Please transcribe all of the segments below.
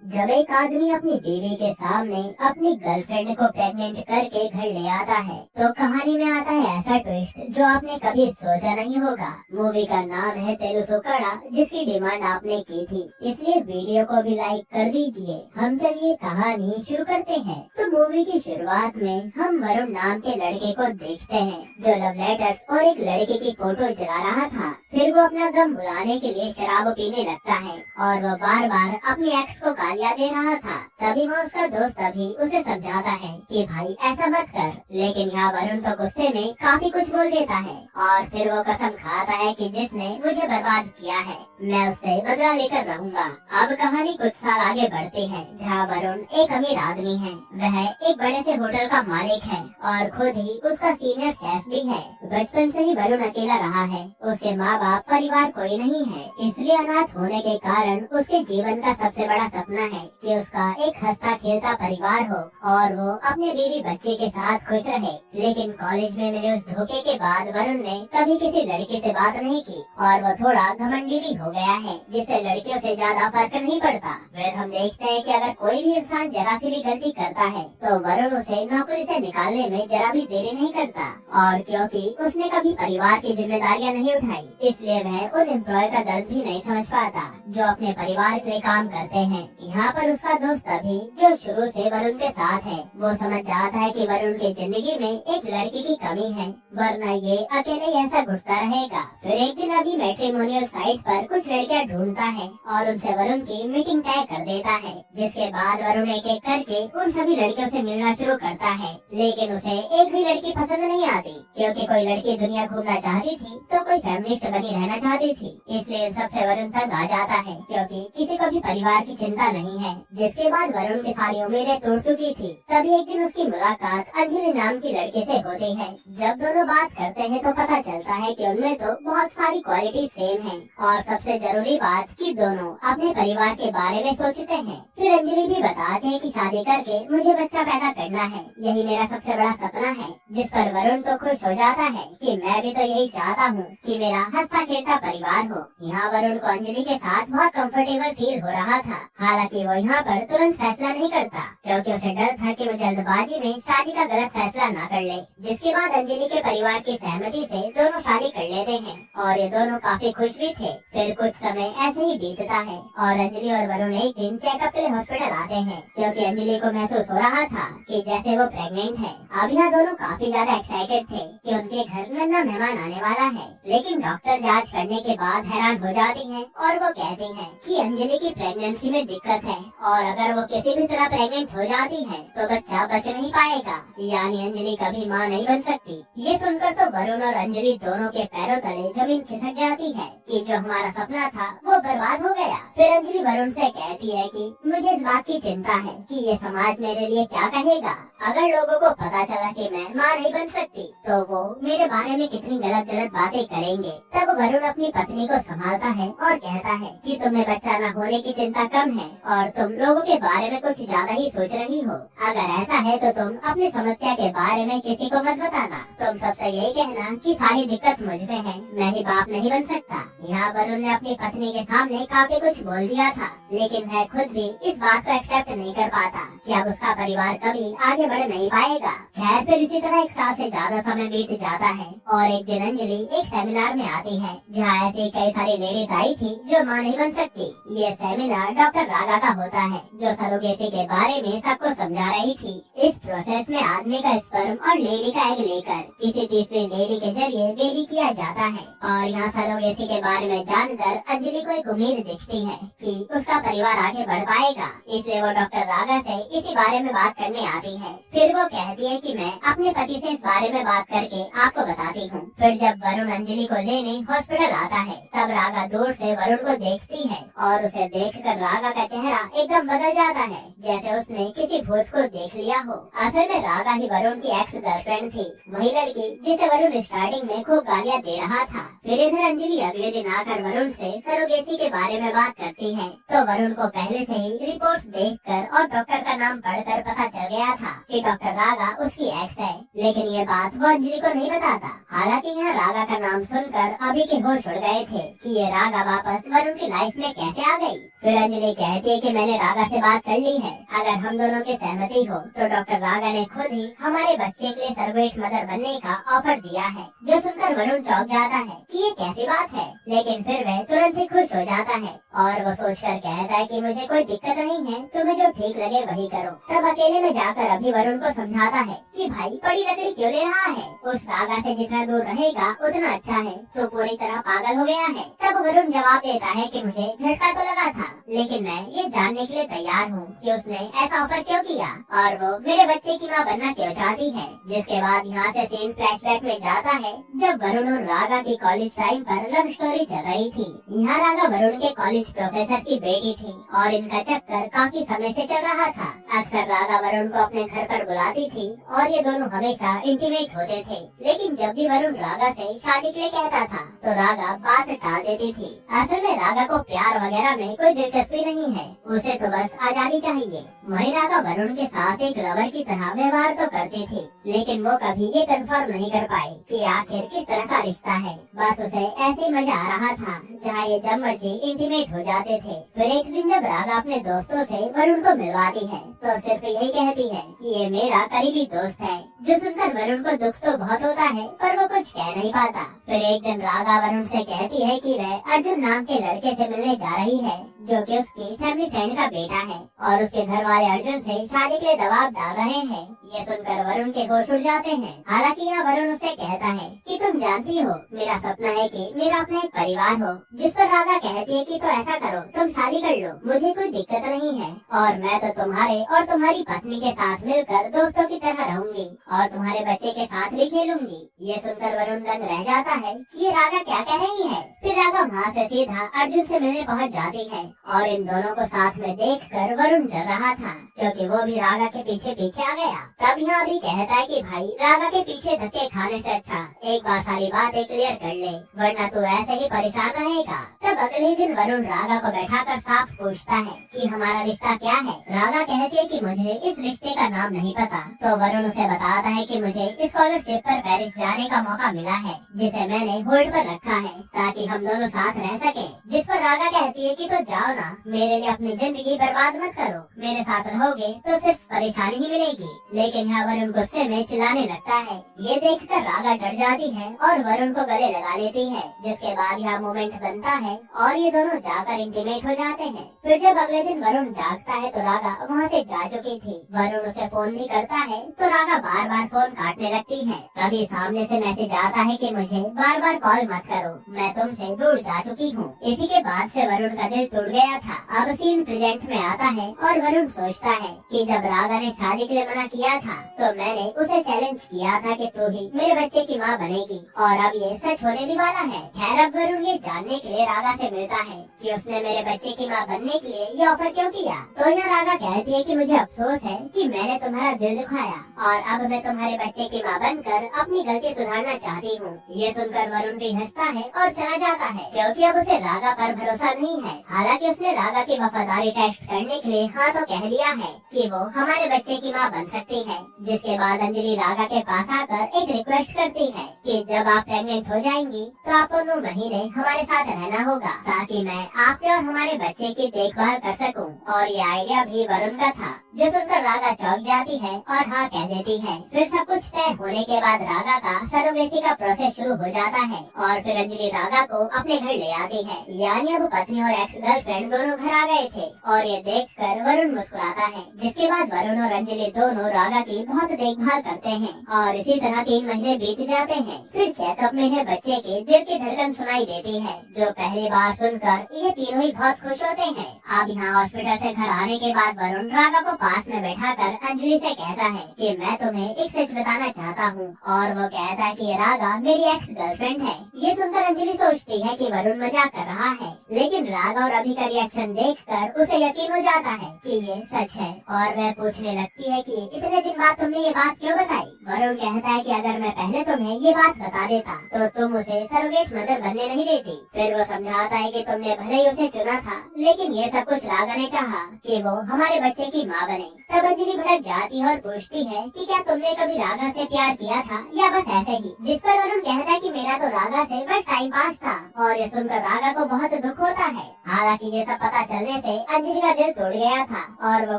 जब एक आदमी अपनी बीवी के सामने अपनी गर्लफ्रेंड को प्रेग्नेंट करके घर ले आता है तो कहानी में आता है ऐसा ट्विस्ट जो आपने कभी सोचा नहीं होगा। मूवी का नाम है तेलुसुकड़ा, जिसकी डिमांड आपने की थी, इसलिए वीडियो को भी लाइक कर दीजिए। हम चलिए कहानी शुरू करते हैं। तो मूवी की शुरुआत में हम वरुण नाम के लड़के को देखते हैं जो लव लेटर्स और एक लड़के की फोटो जला रहा था। फिर वो अपना गम भुलाने के लिए शराब पीने लगता है और वो बार बार अपनी एक्स को गालियां दे रहा था। तभी वहाँ उसका दोस्त अभी उसे समझाता है कि भाई ऐसा मत कर, लेकिन यहाँ वरुण तो गुस्से में काफी कुछ बोल देता है और फिर वो कसम खाता है कि जिसने मुझे बर्बाद किया है मैं उससे बदला लेकर रहूंगा। अब कहानी कुछ साल आगे बढ़ती है जहाँ वरुण एक अमीर आदमी है। वह एक बड़े से होटल का मालिक है और खुद ही उसका सीनियर शेफ भी है। बचपन से ही वरुण अकेला रहा है, उसके माँ बाप परिवार कोई नहीं है, इसलिए अनाथ होने के कारण उसके जीवन का सबसे बड़ा सपना है कि उसका एक हंसता खेलता परिवार हो और वो अपने बीवी बच्चे के साथ खुश रहे। लेकिन कॉलेज में मिले उस धोखे के बाद वरुण ने कभी किसी लड़की से बात नहीं की और वो थोड़ा घमंडी भी हो गया है, जिससे लड़कियों से ज्यादा फर्क नहीं पड़ता। फिर हम देखते हैं कि अगर कोई भी इंसान जरा सी भी गलती करता है तो वरुण उसे नौकरी से निकालने में जरा भी देरी नहीं करता। और क्योंकि उसने कभी परिवार की जिम्मेदारियां नहीं उठाई, इसलिए वह उन एम्प्लॉय का दर्द भी नहीं समझ पाता जो अपने परिवार के लिए काम करते हैं। यहाँ पर उसका दोस्त अभी जो शुरू से वरुण के साथ है, वो समझ जाता है कि वरुण की जिंदगी में एक लड़की की कमी है, वरना ये अकेले ऐसा घुटता रहेगा। फिर एक दिन अभी मैट्रिमोनियल साइट पर कुछ लड़कियां ढूंढता है और उनसे वरुण की मीटिंग तय कर देता है, जिसके बाद वरुण एक एक करके उन सभी लड़कियों से मिलना शुरू करता है। लेकिन उसे एक भी लड़की पसंद नहीं आती, क्योंकि कोई लड़की दुनिया घूमना चाहती थी तो कोई फेमिनिस्ट बनी रहना चाहती थी। इसलिए इन सबसे वरुण तंग आ जाता है, क्योंकि किसी को भी परिवार की चिंता नहीं है। जिसके बाद वरुण की सारी उम्मीदें टूट चुकी थी। तभी एक दिन उसकी मुलाकात अंजलि नाम की लड़की से होती है। जब दोनों बात करते हैं तो पता चलता है कि उनमें तो बहुत सारी क्वालिटी सेम है और सबसे जरूरी बात कि दोनों अपने परिवार के बारे में सोचते हैं। फिर अंजलि भी बताते हैं कि शादी करके मुझे बच्चा पैदा करना है, यही मेरा सबसे बड़ा सपना है। जिस पर वरुण तो खुश हो जाता है कि मैं भी तो यही चाहता हूँ कि मेरा हंसता खेलता परिवार हो। यहाँ वरुण को अंजलि के साथ बहुत कंफर्टेबल फील हो रहा था। हालांकि वो यहाँ पर तुरंत फैसला नहीं करता, क्योंकि उसे डर था कि वो जल्दबाजी में शादी का गलत फैसला न कर ले। जिसके बाद अंजलि के परिवार की सहमति से दोनों शादी कर लेते हैं और ये दोनों काफी खुश भी थे। फिर कुछ समय ऐसे ही बीतता है और अंजलि और वरुण एक दिन चेकअप के लिए हॉस्पिटल आते हैं, क्योंकि अंजलि को महसूस हो रहा था कि जैसे वो प्रेग्नेंट है। अब यहाँ दोनों काफी ज्यादा एक्साइटेड थे कि उनके घर नन्हा मेहमान आने वाला है। लेकिन डॉक्टर जांच करने के बाद हैरान हो जाती हैं और वो कहती हैं कि अंजलि की प्रेगनेंसी में दिक्कत है और अगर वो किसी भी तरह प्रेग्नेंट हो जाती है तो बच्चा बच नहीं पाएगा, यानी अंजलि कभी माँ नहीं बन सकती। ये सुनकर तो वरुण और अंजलि दोनों के पैरों तले जमीन खिसक जाती है कि जो हमारा सपना था वो बर्बाद हो गया। फिर अंजलि वरुण से कहती है कि मुझे इस बात की चिंता है कि ये समाज मेरे लिए क्या कहेगा। अगर लोगों को पता चला कि मैं माँ नहीं बन सकती तो वो मेरे बारे में कितनी गलत गलत बातें करेंगे। तब वरुण अपनी पत्नी को संभालता है और कहता है कि तुम्हें बच्चा न होने की चिंता कम है और तुम लोगों के बारे में कुछ ज्यादा ही सोच रही हो। अगर ऐसा है तो तुम अपनी समस्या के बारे में किसी को मत बताना। तुम सबसे यही कहना कि सारी दिक्कत मुझ में है, मैं ही बाप नहीं बन सकता। यहाँ वरुण ने अपनी पत्नी के सामने काफी कुछ बोल दिया था, लेकिन वह खुद भी इस बात को एक्सेप्ट नहीं कर पाता कि अब उसका परिवार कभी आगे बढ़ नहीं पाएगा। खैर फिर इसी तरह एक साल से ज्यादा समय बीत जाता है और एक दिन अंजलि एक सेमिनार में आती है जहाँ ऐसी कई सारी लेडीज आई थी जो माँ नहीं बन सकती। ये सेमिनार डॉक्टर रागा का होता है जो सरोगेसी के बारे में सबको समझा रही थी। इस प्रोसेस में आदमी का स्पर्म और लेडी का एग लेकर किसी तीसरी लेडी के जरिए बेबी किया जाता है। और यहाँ सरोगेसी के बारे में जानकर अंजलि को एक उम्मीद दिखती है कि उसका परिवार आगे बढ़ पाएगा, इसलिए वो डॉक्टर रागा से इसी बारे में बात करने आती है। फिर वो कहती है कि मैं अपने पति से इस बारे में बात करके आपको बताती हूँ। फिर जब वरुण अंजलि को लेने हॉस्पिटल आता है तब रागा दूर से वरुण को देखती है और उसे देखकर रागा का चेहरा एकदम बदल जाता है, जैसे उसने किसी भूत को देख लिया हो। असल में रागा ही वरुण की एक्स गर्लफ्रेंड थी, वही लड़की जिसे वरुण स्टार्टिंग में खूब गालियाँ दे रहा था। फिर इधर अंजलि अगले दिन आकर वरुण से सरोगेसी के बारे में बात करती है, तो वरुण को पहले से ही रिपोर्ट्स देखकर और डॉक्टर का नाम पढ़कर पता चल गया था कि डॉक्टर रागा उसकी एक्स है। लेकिन ये बात वो अंजलि को नहीं बताता। हालांकि यहाँ रागा का नाम सुनकर अभी के होश उड़ गए थे कि ये रागा वापस वरुण की लाइफ में कैसे आ गई। फिर अंजलि कहती है कि मैंने रागा से बात कर ली है, अगर हम दोनों की सहमति हो तो डॉक्टर रागा ने खुद ही हमारे बच्चे के लिए सर्वेट मदर बनने का ऑफर दिया है। जो सुनकर वरुण चौंक जाता है कि ये कैसी बात है, लेकिन फिर वह तुरंत ही खुश हो जाता है और वो सोचकर कहता है कि मुझे कोई दिक्कत नहीं है, तुम्हें जो ठीक लगे वही करो। तब अकेले में जाकर अभी वरुण को समझाता है कि भाई बड़ी लकड़ी क्यों ले रहा है, उस रागा से जितना दूर रहेगा उतना अच्छा है, तो पूरी तरह पागल हो गया है। तब वरुण जवाब देता है कि मुझे झटका तो लगा था, लेकिन मैं ये जानने के लिए तैयार हूँ कि उसने ऐसा ऑफर क्यों किया और वो मेरे बच्चे की माँ बनना क्यों चाहती है। जिसके बाद यहाँ से सीन फ्लैशबैक में जाता है जब वरुण और रागा की कॉलेज टाइम पर लव स्टोरी चल रही थी। यहाँ रागा वरुण के कॉलेज प्रोफेसर की बेटी थी और इनका चक्कर काफी समय से चल रहा था। अक्सर रागा वरुण को अपने घर पर बुलाती थी और ये दोनों हमेशा इंटीमेट होते थे, लेकिन जब भी वरुण रागा से शादी के लिए कहता था तो रागा बात टाल देती थी। असल में रागा को प्यार वगैरह में कोई दिलचस्पी नहीं है, उसे तो बस आजादी चाहिए। वहीं रागा वरुण के साथ एक लवर की तरह व्यवहार तो करती थी, लेकिन वो कभी ये कंफर्म नहीं कर पाई कि आखिर किस तरह का रिश्ता है। बस उसे ऐसे ही मजा आ रहा था जहाँ ये जब मर्जी इंटीमेट हो जाते थे। फिर एक दिन जब रागा अपने दोस्तों से वरुण को मिलवाती है तो सिर्फ यही कहती है कि ये मेरा करीबी दोस्त है, जो सुनकर वरुण को दुख तो बहुत होता है पर वो कुछ कह नहीं पाता। फिर एक दिन रागा वरुण से कहती है कि वह अर्जुन नाम के लड़के से मिलने जा रही है, जो कि उसकी फैमिली फ्रेंड का बेटा है और उसके घर वाले अर्जुन से शादी के लिए दबाव डाल रहे हैं। ये सुनकर वरुण के होश उड़ जाते हैं। हालांकि यहाँ वरुण उससे कहता है कि तुम जानती हो मेरा सपना है कि मेरा अपना एक परिवार हो। जिस पर रागा कहती है कि तो ऐसा करो, तुम शादी कर लो, मुझे कोई दिक्कत नहीं है और मैं तो तुम्हारे और तुम्हारी पत्नी के साथ मिलकर दोस्तों की तरह रहूंगी और तुम्हारे बच्चे के साथ भी खेलूंगी। ये सुनकर वरुण दंग रह जाता है कि ये रागा क्या कह रही है। फिर रागा वहाँ से सीधा अर्जुन से मिलने पहुँच जाती है और इन दोनों को साथ में देखकर वरुण जल रहा था, क्योंकि वो भी रागा के पीछे पीछे आ गया। तब यहाँ भी कहता है कि भाई रागा के पीछे धक्के खाने से अच्छा एक बार सारी बातें क्लियर कर ले, वरना तू ऐसे ही परेशान रहेगा। तब अगले दिन वरुण रागा को बैठाकर साफ पूछता है कि हमारा रिश्ता क्या है। रागा कहती है कि मुझे इस रिश्ते का नाम नहीं पता, तो वरुण उसे बताता है कि मुझे स्कॉलरशिप पर पेरिस जाने का मौका मिला है, जिसे मैंने होल्ड पर रखा है ताकि हम दोनों साथ रह सके। जिस पर रागा कहती है कि तो जाओ ना, मेरे लिए अपनी जिंदगी बर्बाद मत करो, मेरे साथ रहोगे तो सिर्फ परेशानी ही मिलेगी। लेकिन यहाँ वरुण गुस्से में चिल्लाने लगता है। ये देखकर रागा डर जाती है और वरुण को गले लगा लेती है, जिसके बाद यहाँ मोमेंट बनता है और ये दोनों जाकर इंटीमेट हो जाते हैं। फिर जब अगले दिन वरुण जागता है तो रागा वहाँ से जा चुकी थी। वरुण उसे फोन भी करता है तो रागा बार बार फोन काटने लगती है। तभी सामने से मैसेज आता है कि मुझे बार बार कॉल मत करो, मैं तुमसे दूर जा चुकी हूँ। इसी के बाद से वरुण का दिल टूट गया था। अब सीन प्रेजेंट में आता है और वरुण सोचता है कि जब रागा ने शादी के लिए मना किया था तो मैंने उसे चैलेंज किया था कि तू ही मेरे बच्चे की माँ बनेगी, और अब ये सच होने भी वाला है। खैर अब वरुण ये जानने के लिए रागा से मिलता है कि उसने मेरे बच्चे की माँ बनने के लिए ये ऑफर क्यों किया। तो यहाँ रागा कहती है कि मुझे अफसोस है कि मैंने तुम्हारा दिल दुखाया और अब मैं तुम्हारे बच्चे की माँ बनकर अपनी गलती सुधारना चाहती हूँ। ये सुनकर वरुण भी हंसता है और चला जाता है, क्योंकि अब उसे रागा पर भरोसा नहीं है। हालांकि उसने रागा की वफादारी टेस्ट करने के लिए हाँ तो कह दिया है कि वो हमारे बच्चे की माँ बन सकती है। जिसके बाद अंजलि रागा के पास आकर एक रिक्वेस्ट करती है कि जब आप प्रेग्नेंट हो जाएंगी तो आपको 9 महीने हमारे साथ रहना होगा, ताकि मैं आपके और हमारे बच्चे की देखभाल कर सकूं। और ये आइडिया भी वरुण का था, जो सुनकर रागा चौंक जाती है और हाँ कह देती है। फिर सब कुछ तय होने के बाद रागा का सरोगेसी का प्रोसेस शुरू हो जाता है और फिर अंजलि रागा को अपने घर ले आती है। यानी अब पत्नी और एक्स गर्लफ्रेंड दोनों घर आ गए थे और ये देखकर वरुण मुस्कुराता है। जिसके बाद वरुण और अंजलि दोनों रागा की बहुत देखभाल करते हैं और इसी तरह 3 महीने बीत जाते हैं। फिर चेकअप में है बच्चे के दिल की धड़कन सुनाई देती है, जो पहली बार सुनकर ये तीनों ही बहुत खुश होते हैं। अब यहाँ हॉस्पिटल से घर आने के बाद वरुण रागा को पास में बैठाकर अंजलि से कहता है कि मैं तुम्हें एक सच बताना चाहता हूँ, और वो कहता है कि रागा मेरी एक्स गर्लफ्रेंड है। ये सुनकर अंजलि सोचती है कि वरुण मजाक कर रहा है, लेकिन रागा और अभी का रिएक्शन देखकर उसे यकीन हो जाता है कि ये सच है और वह पूछने लगती है कि इतने दिन बाद तुमने ये बात क्यों बताई। वरुण कहता है कि अगर मैं पहले तुम्हें ये बात बता देता तो तुम उसे सरोगेट मदर बनने नहीं देती। फिर वो समझाता है कि तुमने भले ही उसे चुना था, लेकिन ये सब कुछ रागा ने चाहा कि वो हमारे बच्चे की माँ बने। तब अंजलि भड़क जाती है और पूछती है कि क्या तुमने कभी रागा से प्यार किया था या बस ऐसे ही। जिस पर वरुण कहता है कि मेरा तो रागा से बस टाइम पास था। और ये सुनकर रागा को बहुत दुख होता है। हालांकि ये सब पता चलने से अंजलि का दिल टूट गया था और वो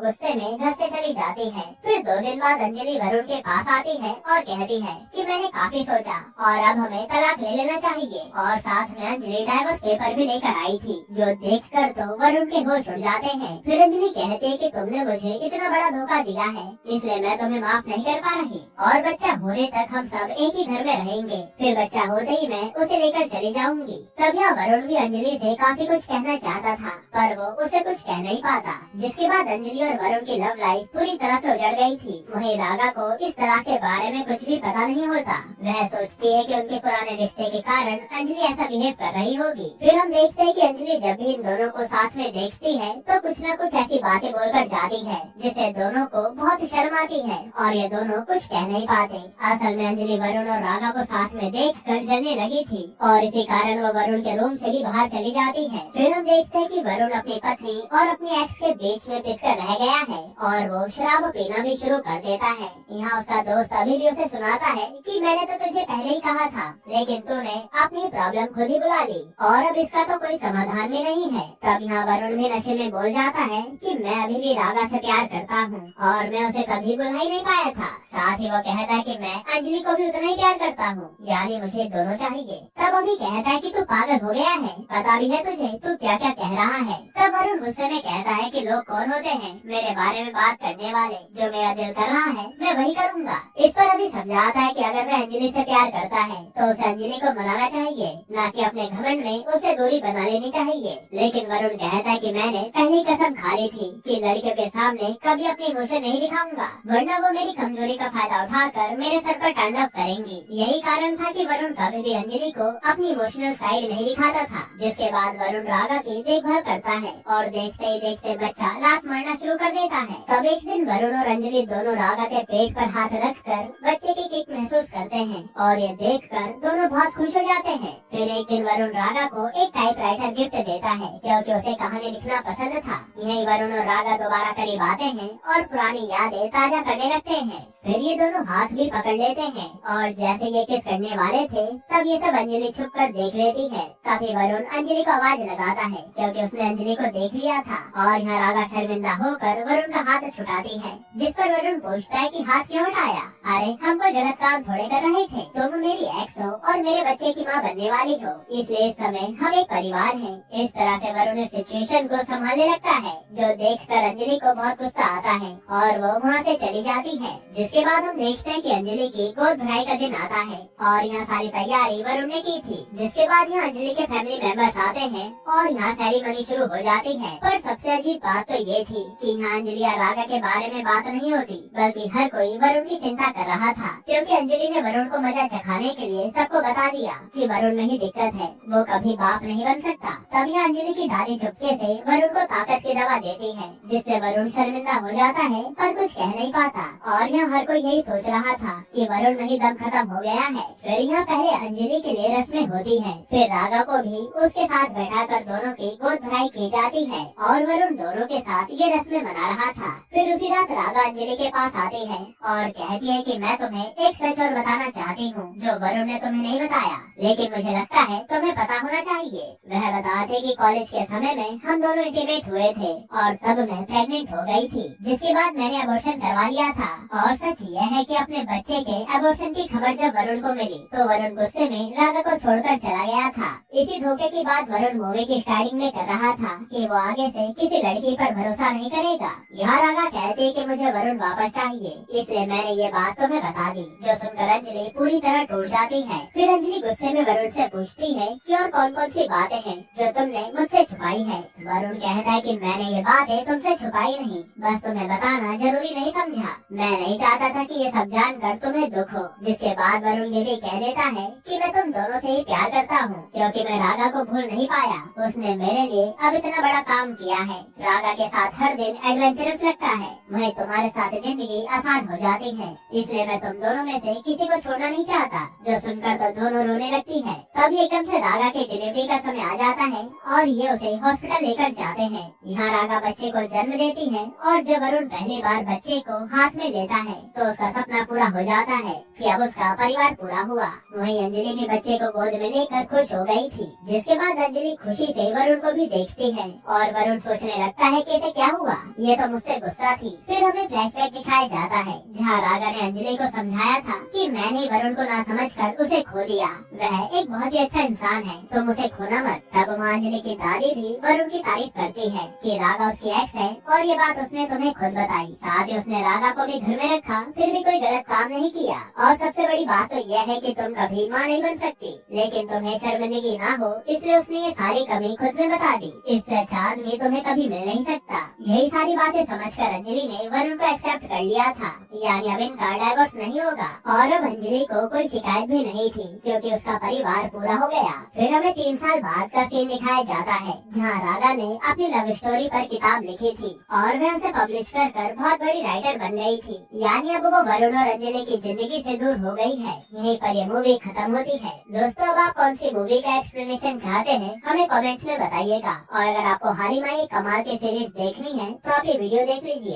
गुस्से में घर से चली जाती है। फिर 2 दिन बाद अंजलि वरुण के पास आती है और कहती है कि मैंने काफी सोचा और अब हमें तलाक ले लेना चाहिए। और साथ में अंजलि डाइवोर्स पेपर भी लेकर आई थी, जो देखकर तो वरुण के होश उड़ जाते हैं। फिर अंजलि कहती है कि तुमने मुझे इतना बड़ा धोखा दिया है, इसलिए मैं तुम्हें माफ नहीं कर पा रही और बच्चा होने तक हम सब एक ही घर में रहेंगे। फिर बच्चा होते ही मैं उसे लेकर चली जाऊंगी। तब यहाँ वरुण भी अंजलि से काफी कुछ कहना चाहता था, पर वो उसे कुछ कह नहीं पाता। जिसके बाद अंजलि और वरुण की लव लाइफ पूरी तरह से उजड़ गई थी। वहीं रागा को इस तरह के बारे में कुछ भी पता नहीं होता। वह सोचती है कि उनके पुराने रिश्ते के कारण अंजलि ऐसा बिहेव कर रही होगी। फिर हम देखते हैं कि अंजलि जब भी इन दोनों को साथ में देखती है तो कुछ न कुछ ऐसी बातें बोलकर जाती है जिससे दोनों को बहुत शर्म आती है और ये दोनों कुछ कह नहीं पाते। असल में अंजलि वरुण और रागा को साथ में देखकर जलने लगी थी और इसी कारण वो वरुण के रूम से भी बाहर चली जाती है। फिर हम देखते हैं कि वरुण अपनी पत्नी और अपने एक्स के बीच में पिसकर रह गया है और वो शराब पीना भी शुरू कर देता है। यहाँ उसका दोस्त अभी भी उसे सुनाता है कि मैंने तो तुझे पहले ही कहा था, लेकिन तूने अपनी प्रॉब्लम खुद ही बुला ली और अब इसका तो कोई समाधान भी नहीं है। तब यहाँ वरुण भी नशे में बोल जाता है कि मैं अभी भी रागा से प्यार करता हूँ और मैं उसे कभी भुला ही नहीं पाया था। साथ ही वो कहता है कि मैं अंजलि को भी उतना ही प्यार करता हूँ, यानी मुझे दोनों चाहिए। तब अभी कहता है कि तू पागल हो गया है, पता भी है तुझे तू क्या क्या कह रहा है। तब वरुण गुस्से में कहता है कि लोग कौन होते हैं मेरे बारे में बात करने वाले, जो मेरा दिल कर रहा है मैं वही करूँगा। इस पर अभी समझाता है कि अगर वह अंजलि से प्यार करता है तो उसे अंजलि को मनाना चाहिए, न कि अपने घमंड में उसे दूरी बना लेनी चाहिए। लेकिन वरुण कहता है कि मैंने पहली कसम खा ली थी कि लड़कियों के सामने कभी अपनी इमोशन नहीं दिखाऊंगा, वरना वो मेरी कमजोरी का फायदा उठाकर मेरे सर पर तांडव करेंगी। यही कारण था कि वरुण कभी भी अंजलि को अपनी इमोशनल साइड नहीं दिखाता था। जिसके बाद वरुण रागा की देखभाल करता है और देखते ही देखते बच्चा लात मारना शुरू कर देता है। तब एक दिन वरुण और अंजलि दोनों रागा के पेट पर हाथ रखकर बच्चे की किक महसूस करते हैं और ये देखकर दोनों बहुत खुश हो जाते हैं। फिर एक दिन वरुण रागा को एक टाइपराइटर गिफ्ट देता है क्योंकि उसे कहानी लिखना पसंद था। यही वरुण और रागा दोबारा करीब आते हैं और पुरानी यादें ताजा करने लगते हैं। फिर ये दोनों हाथ भी पकड़ लेते हैं और जैसे ये किस करने वाले थे तब ये सब अंजलि छुप कर देख लेती है। तभी वरुण अंजलि को आवाज लगाता है क्योंकि उसने अंजलि को देख लिया था और यहाँ रागा शर्मिंदा होकर वरुण का हाथ छुटाती है। जिस पर वरुण पूछता है कि हाथ क्यों हटाया? अरे हम कोई गलत काम थोड़े कर रहे थे, तुम मेरी एक्स हो और मेरे बच्चे की माँ बनने वाली हो, इसलिए इस समय हम एक परिवार हैं। इस तरह से वरुण इस सिचुएशन को संभालने लगता है, जो देखकर अंजलि को बहुत गुस्सा आता है और वो वहाँ से चली जाती है। जिसके बाद हम देखते हैं कि अंजलि की गोद भराई का दिन आता है और यहाँ सारी तैयारी वरुण ने की थी। जिसके बाद यहाँ अंजलि के फैमिली मेंबर्स आते हैं और यहाँ सेरेमनी शुरू हो जाती है। पर सबसे अजीब बात तो ये थी कि यहाँ अंजलि और रागा के बारे में बात नहीं होती, बल्कि हर कोई वरुण की चिंता कर रहा था क्योंकि अंजलि ने वरुण को मजा चखाने के लिए सबको बता दिया कि वरुण में ही दिक्कत है, वो कभी बाप नहीं बन सकता। तब यहाँ अंजलि की दादी चुपके से वरुण को ताकत की दवा देती है, जिससे वरुण शर्मिंदा हो जाता है पर कुछ कह नहीं पाता। और यहाँ हर कोई यही सोच रहा था कि वरुण में ही दम खत्म हो गया है। फिर यहाँ पहले अंजलि के लिए रस्में होती है, फिर रागा को भी उसके साथ बैठाकर दोनों की गोद भराई की जाती है और वरुण दोनों के साथ ये रस्में मना रहा था। फिर उसी रात रागा अंजलि के पास आती है और कहती है कि मैं तुम्हें एक सच और बताना चाहती हूँ जो वरुण ने तुम्हें नहीं बताया, लेकिन मुझे लगता है तुम्हें पता होना चाहिए। वह बताते कि कॉलेज के समय में हम दोनों इंटीमेट हुए थे और तब मैं प्रेग्नेंट हो गई थी, जिसके बाद मैंने अबॉर्शन करवा लिया था। और सच यह है कि अपने बच्चे के अबॉर्शन की खबर जब वरुण को मिली तो वरुण गुस्से में रागा को छोड़कर चला गया था। इसी धोखे की बात वरुण मूवी की स्टार्टिंग में कर रहा था कि वो आगे से किसी लड़की पर भरोसा नहीं करेगा। यहाँ रागा कहती है कि मुझे वरुण वापस चाहिए, इसलिए मैंने ये बात बात तुम्हें बता दी, जो सुनकर अंजलि पूरी तरह टूट जाती है। फिर अंजलि गुस्से में वरुण से पूछती है कि और कौन कौन सी बातें हैं जो तुमने मुझसे छुपाई है। वरुण कहता है कि मैंने ये बातें तुमसे छुपाई नहीं, बस तुम्हें बताना जरूरी नहीं समझा। मैं नहीं चाहता था कि ये सब जानकर तुम्हें दुख हो। जिसके बाद वरुण ये भी कह देता है कि मैं तुम दोनों से ही प्यार करता हूँ, क्योंकि मैं रागा को भूल नहीं पाया। उसने मेरे लिए अब इतना बड़ा काम किया है। रागा के साथ हर दिन एडवेंचरस लगता है, वहीं तुम्हारे साथ जिंदगी आसान हो जाती है। इसलिए मैं तुम दोनों में से किसी को छोड़ना नहीं चाहता। जो सुनकर तो दोनों रोने लगती है। तभी एकदम से रागा की डिलीवरी का समय आ जाता है और ये उसे हॉस्पिटल लेकर जाते हैं। यहाँ रागा बच्चे को जन्म देती है और जब वरुण पहली बार बच्चे को हाथ में लेता है तो उसका सपना पूरा हो जाता है कि अब उसका परिवार पूरा हुआ। वहीं अंजलि भी बच्चे को गोद में लेकर खुश हो गई थी। जिसके बाद अंजलि खुशी से वरुण को भी देखती है और वरुण सोचने लगता है कि इसे क्या हुआ, ये तो मुझसे गुस्सा थी। फिर हमें फ्लैशबैक दिखाया जाता है जहाँ रागा ने अंजलि को समझाया था कि मैंने वरुण को ना समझकर उसे खो दिया। वह एक बहुत ही अच्छा इंसान है, तुम उसे खोना मत। तब माँ अंजलि की दादी भी वरुण की तारीफ करती है कि रागा उसकी एक्स है और ये बात उसने तुम्हें खुद बताई। साथ ही उसने रागा को भी घर में रखा, फिर भी कोई गलत काम नहीं किया। और सबसे बड़ी बात तो यह है कि तुम कभी माँ नहीं बन सकती, लेकिन तुम्हें शर्मिंदगी ना हो इसलिए उसने ये सारी कमी खुद में बता दी। इससे अच्छा आदमी तुम्हें कभी मिल नहीं सकता। यही सारी बातें समझकर अंजलि ने वरुण को एक्सेप्ट कर लिया था, यानी अब इनका डाइवोर्स नहीं होगा। और अब अंजलि को कोई शिकायत भी नहीं थी क्योंकि उसका परिवार पूरा हो गया। फिर हमें 3 साल बाद का सीन दिखाया जाता है जहाँ रागा ने अपनी लव स्टोरी पर किताब लिखी थी और वह उसे पब्लिश कर बहुत बड़ी राइटर बन गई थी। यानी अब वो वरुण और अंजलि की जिंदगी से दूर हो गई है। यहीं पर ये मूवी खत्म होती है। दोस्तों, अब आप कौन सी मूवी का एक्सप्लेनेशन चाहते हैं हमें कमेंट में बताइएगा। और अगर आपको हालिमा ये कमाल की सीरीज देखनी है तो आप ये वीडियो देख लीजिए।